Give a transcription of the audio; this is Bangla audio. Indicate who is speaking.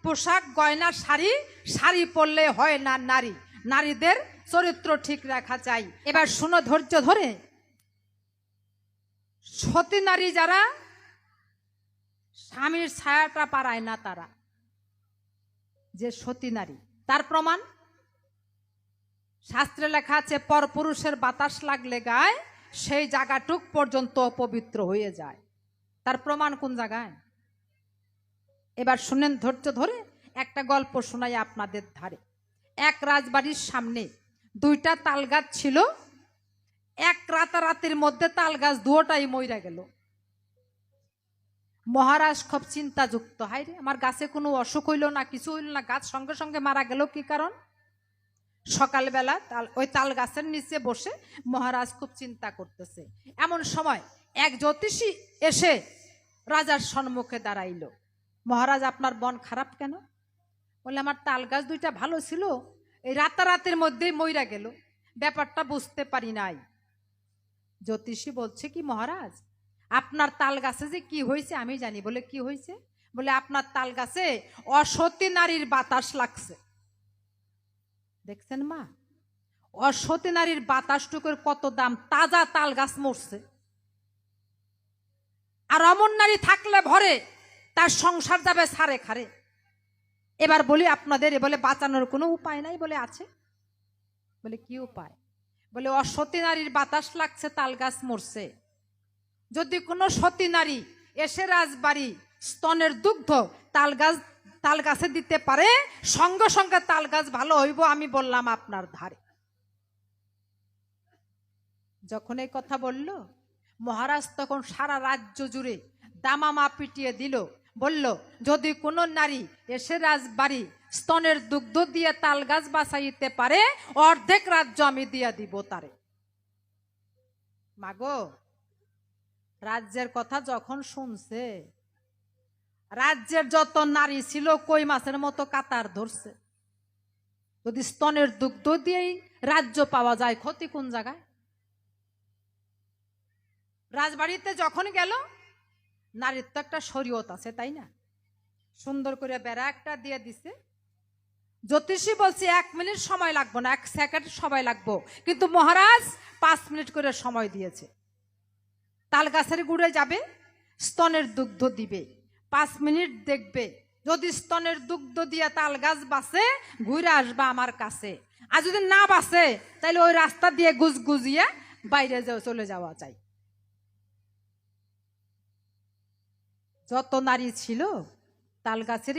Speaker 1: পোশাক গয়না শাড়ি, শাড়ি পরলে হয় না নারী, নারীদের চরিত্র ঠিক রাখা চাই। এবার শুনো ধৈর্য ধরে, সতী নারী যারা স্বামীর ছায়াটা পারায় না, তারা যে সতী নারী, তার প্রমাণ শাস্ত্রে লেখা আছে, পরপুরুষের বাতাস লাগলে গায়ে সেই জায়গাটুক পর্যন্ত অপবিত্র হয়ে যায়। তার প্রমাণ কোন জায়গায়? এবার শুনেন ধৈর্য ধরে, একটা গল্প শোনাই আপনাদের ধারে। এক রাজবাড়ির সামনে দুইটা তাল গাছ ছিল। এক রাতারাতির মধ্যে তাল গাছ দুটাই মইরা গেল। মহারাজ খুব চিন্তাযুক্ত, হায় রে, আমার গাছে কোনো অসুখ হইল না, কিছু হইল না, গাছ সঙ্গে সঙ্গে মারা গেল, কি কারণ? সকালবেলা ওই তাল গাছের নিচে বসে মহারাজ খুব চিন্তা করতেছে। এমন সময় এক জ্যোতিষী এসে রাজার সম্মুখে দাঁড়াইল। মহারাজ, আপনার মন খারাপ কেন? বলে, আমার তাল গাছ দুইটা ভালো ছিল, এই রাতারাতের মধ্যেই মইরা গেল, ব্যাপারটা বুঝতে পারি নাই। জ্যোতিষী বলছে কি, মহারাজ, আপনার তাল গাছে যে কি হয়েছে আমি জানি। বলে, কি হয়েছে? বলে, আপনার তাল গাছে অসতী নারীর বাতাস লাগছে। দেখছেন মা, অসতী নারীর বাতাসটুকুর কত দাম! তাজা তাল গাছ মরছে, আর অমন নারী থাকলে ভরে তার সংসার যাবে সারে খারে। এবার বলি আপনাদের, বলে বাঁচানোর কোনো উপায় নাই? বলে, আছে। বলে, কি উপায়? বলে, অসতী নারীর বাতাস লাগছে, তাল গাছ মরছে, যদি কোনো সতী নারী এসে রাজবাড়ি স্তনের দুগ্ধ তাল গাছে দিতে পারে, সঙ্গে সঙ্গে তাল গাছ ভালো হইব, আমি বললাম আপনার ধারে। যখন এই কথা বলল, মহারাজ তখন সারা রাজ্য জুড়ে দামামা পিটিয়ে দিল। বলল, যদি কোনো নারী এসে রাজবাড়ি স্তনের দুগ্ধ দিয়ে তাল গাছ বাঁচাইতে পারে, অর্ধেক রাজ্য আমি দিয়া দিব তারে। মাগো, রাজ্যের কথা যখন শুনছে, রাজ্যের যত নারী ছিল কই মাছের মতো কাতার ধরছে। যদি স্তনের দুগ্ধ দিয়েই রাজ্য পাওয়া যায়, ক্ষতি কোন জায়গায়? রাজবাড়িতে যখন গেল, নারীর তো একটা শরীয়ত আছে, তাই না? সুন্দর করে বেড়া একটা দিয়ে দিছে। জ্যোতিষী বলছে 1 মিনিট সময় লাগবে না, 1 সেকেন্ড সময় লাগবে, কিন্তু মহারাজ 5 মিনিট করে সময় দিয়েছে। তাল গাছের গুড়ে যাবে, স্তনের দুগ্ধ দিবে, 5 মিনিট দেখবে, যদি স্তনের দুগ্ধ দিয়ে তাল গাছ বাঁচে, ঘুরে আসবা আমার কাছে, আর যদি না বাঁচে তাহলে ওই রাস্তা দিয়ে গুজগুজিয়ে বাইরে চলে যাওয়া চাই। যত নারী ছিল তাল গাছের